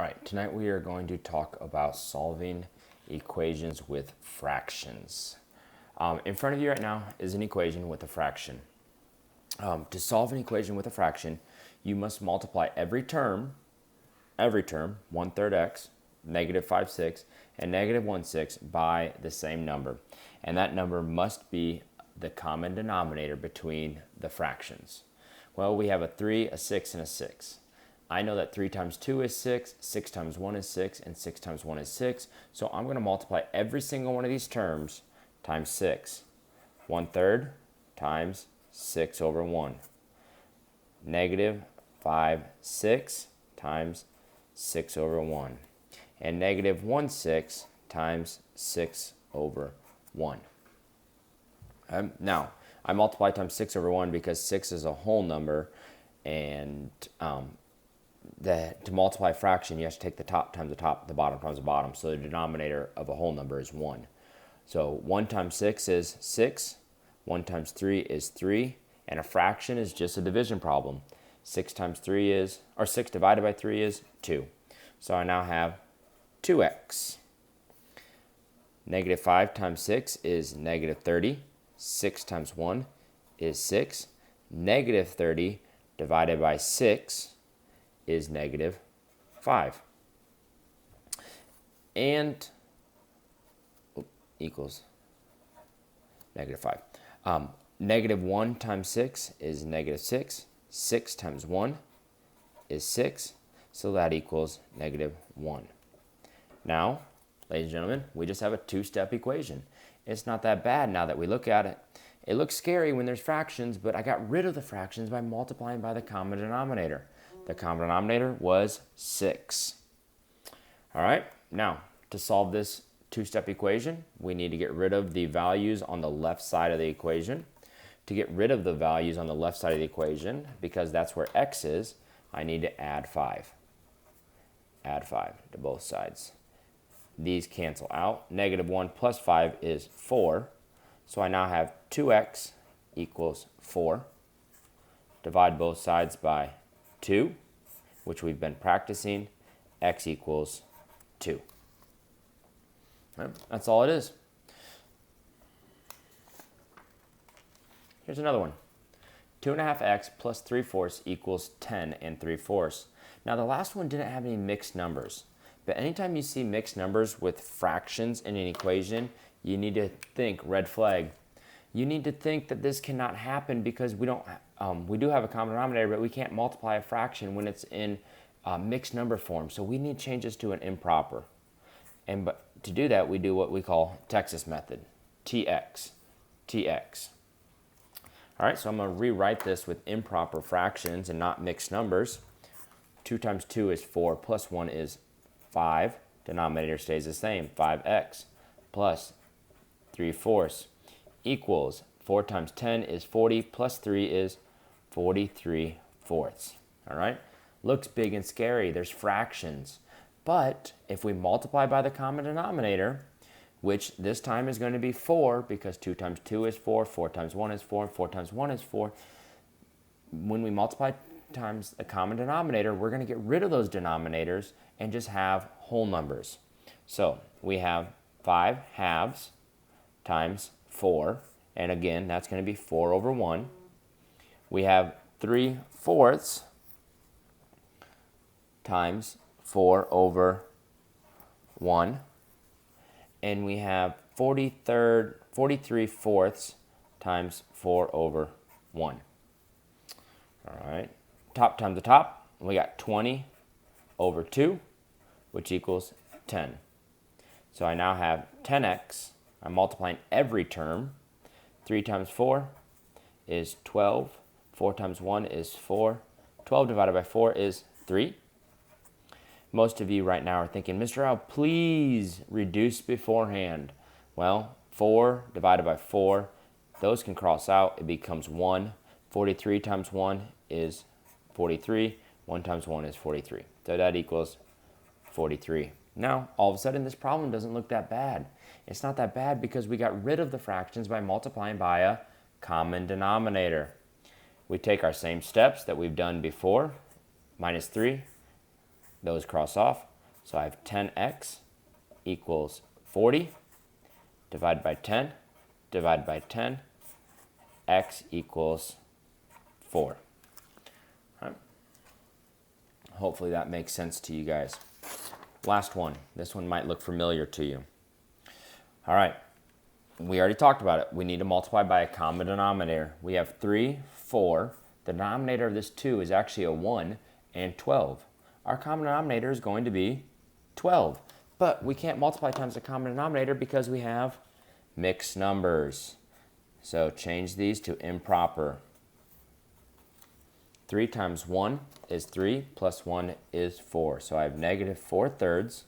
right, tonight we are going to talk about solving equations with fractions. In front of you right now is an equation with a fraction. To solve an equation with a fraction, you must multiply every term, 1/3 x, negative 5/6, and negative 1/6 by the same number. And that number must be the common denominator between the fractions. Well, we have a 3, a 6, and a 6. I know that 3 times 2 is 6, 6 times 1 is 6, and 6 times 1 is 6. So I'm going to multiply every single one of these terms times 6. 1/3 times 6 over 1. Negative 5/6 times 6 over 1. And negative 1/6 times 6 over 1. Now, I multiply times 6 over 1 because 6 is a whole number, and to multiply a fraction, you have to take the top times the top, the bottom times the bottom. So the denominator of a whole number is 1. So 1 times 6 is 6. 1 times 3 is 3. And a fraction is just a division problem. 6 times 3 is, or 6 divided by 3 is 2. So I now have 2x. Negative 5 times 6 is negative 30. 6 times 1 is 6. Negative 30 divided by 6 is negative 5. And equals negative 5. Negative 1 times 6 is negative 6. 6 times 1 is 6. So that equals negative 1. Now, ladies and gentlemen, we just have a two-step equation. It's not that bad now that we look at it. It looks scary when there's fractions, but I got rid of the fractions by multiplying by the common denominator. The common denominator was 6. All right, now to solve this two-step equation, we need to get rid of the values on the left side of the equation. To get rid of the values on the left side of the equation, because that's where x is, I need to add 5. Add 5 to both sides. These cancel out. Negative 1 plus 5 is 4. So I now have 2x equals 4. Divide both sides by 2, which we've been practicing. X equals 2. Right, that's all it is. Here's another one. 2.5x plus 3/4 equals 10 3/4. Now the last one didn't have any mixed numbers. But anytime you see mixed numbers with fractions in an equation, you need to think, red flag. You need to think that this cannot happen because we do have a common denominator, but we can't multiply a fraction when it's in mixed number form. So we need changes to an improper. But to do that, we do what we call Texas method, TX. All right, so I'm going to rewrite this with improper fractions and not mixed numbers. 2 times 2 is 4, plus 1 is 5. Denominator stays the same, 5x plus 3/4 equals 4 times 10 is 40, plus 3 is 43/4. All right, looks big and scary. There's fractions. But if we multiply by the common denominator, which this time is going to be 4 because 2 times 2 is 4, 4 times 1 is 4, 4 times 1 is 4. When we multiply times the common denominator, we're going to get rid of those denominators and just have whole numbers. So we have 5 halves times 4, and again, that's going to be 4 over 1. We have 3/4 times 4 over 1. And we have 43/4 times 4 over 1. All right, top times the top, we got 20 over 2, which equals 10. So I now have 10x. I'm multiplying every term. 3 times 4 is 12. 4 times 1 is 4. 12 divided by 4 is 3. Most of you right now are thinking, Mr. Al, please reduce beforehand. Well, 4 divided by 4, those can cross out. It becomes 1. 43 times 1 is 43. 1 times 1 is 43. So that equals 43. Now, all of a sudden, this problem doesn't look that bad. It's not that bad because we got rid of the fractions by multiplying by a common denominator. We take our same steps that we've done before. Minus 3. Those cross off. So I have 10x equals 40, divide by 10, divide by 10, x equals 4. All right. Hopefully that makes sense to you guys. Last one. This one might look familiar to you. All right. We already talked about it. We need to multiply by a common denominator. We have 3, 4. The denominator of this 2 is actually a 1 and 12. Our common denominator is going to be 12. But we can't multiply times the common denominator because we have mixed numbers. So change these to improper. 3 times 1 is 3, plus 1 is 4. So I have negative 4/3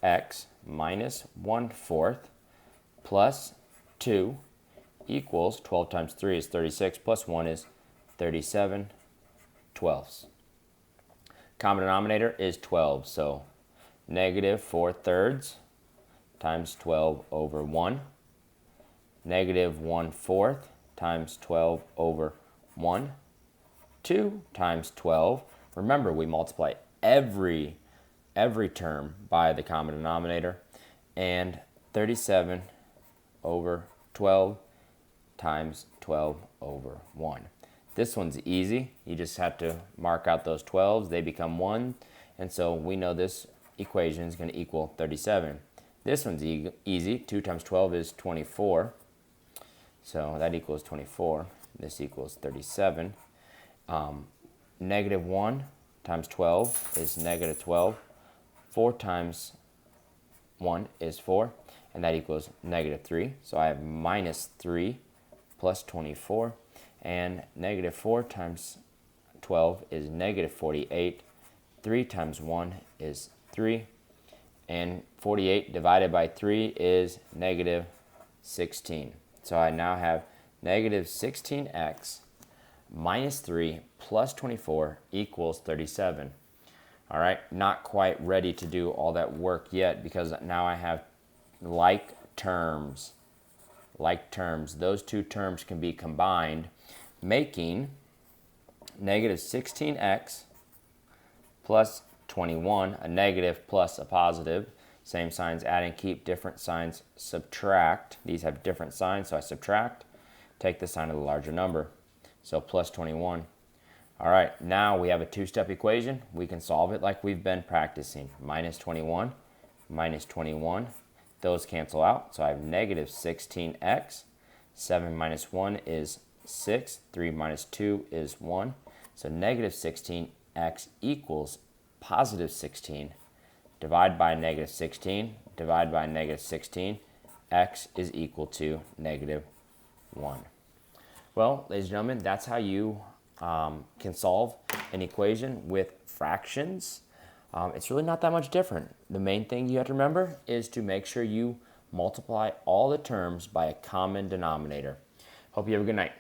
x minus 1/4 plus 2 equals 12 times 3 is 36, plus 1 is 37/12. Common denominator is 12, so negative 4/3 times 12 over 1. Negative 1/4 times 12 over 1. 2 times 12. Remember, we multiply every term by the common denominator. And 37 over 12 times 12 over 1. This one's easy. You just have to mark out those 12s. They become 1. And so we know this equation is going to equal 37. This one's easy. 2 times 12 is 24. So that equals 24. This equals 37. Negative 1 times 12 is negative 12. 4 times 1 is 4. And that equals negative 3. So I have minus 3 plus 24. And negative 4 times 12 is negative 48. 3 times 1 is 3. And 48 divided by 3 is negative 16. So I now have negative 16x minus 3 plus 24 equals 37. All right, not quite ready to do all that work yet because now I have like terms. Like terms. Those two terms can be combined, making negative 16x plus 21, a negative plus a positive. Same signs adding, keep, different signs subtract. These have different signs, so I subtract. Take the sign of the larger number. So plus 21. All right, now we have a two-step equation. We can solve it like we've been practicing. Minus 21, minus 21. Those cancel out, so I have negative 16x. 7 minus 1 is 6. 3 minus 2 is 1. So negative 16x equals positive 16. Divide by negative 16. Divide by negative 16. X is equal to negative 1. Well, ladies and gentlemen, that's how you can solve an equation with fractions. It's really not that much different. The main thing you have to remember is to make sure you multiply all the terms by a common denominator. Hope you have a good night.